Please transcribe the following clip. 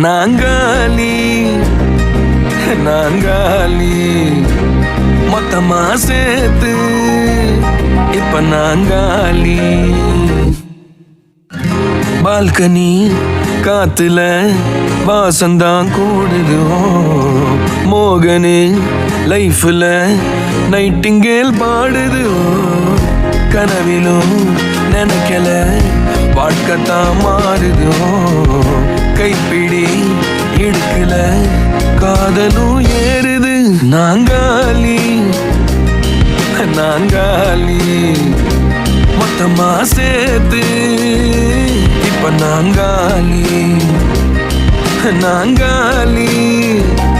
நாங்காலி நாங்காலி மொத்தமா சேர்த்து இப்ப நாங்காலி. பால்கனி காத்துல வாசந்தான் கூடுதோ, மோகனு லைஃப்ல நைட்டிங்கேல் பாடுது. கனவிலும் நினைக்கல வாழ்க்கத்தான் மாறுதோ, கைப்பிடி இடுக்கல காதலும் ஏறுது. நாங்காலி நாங்காலி மொத்தமா சேர்த்து இப்ப நாங்காலி நாங்காலி.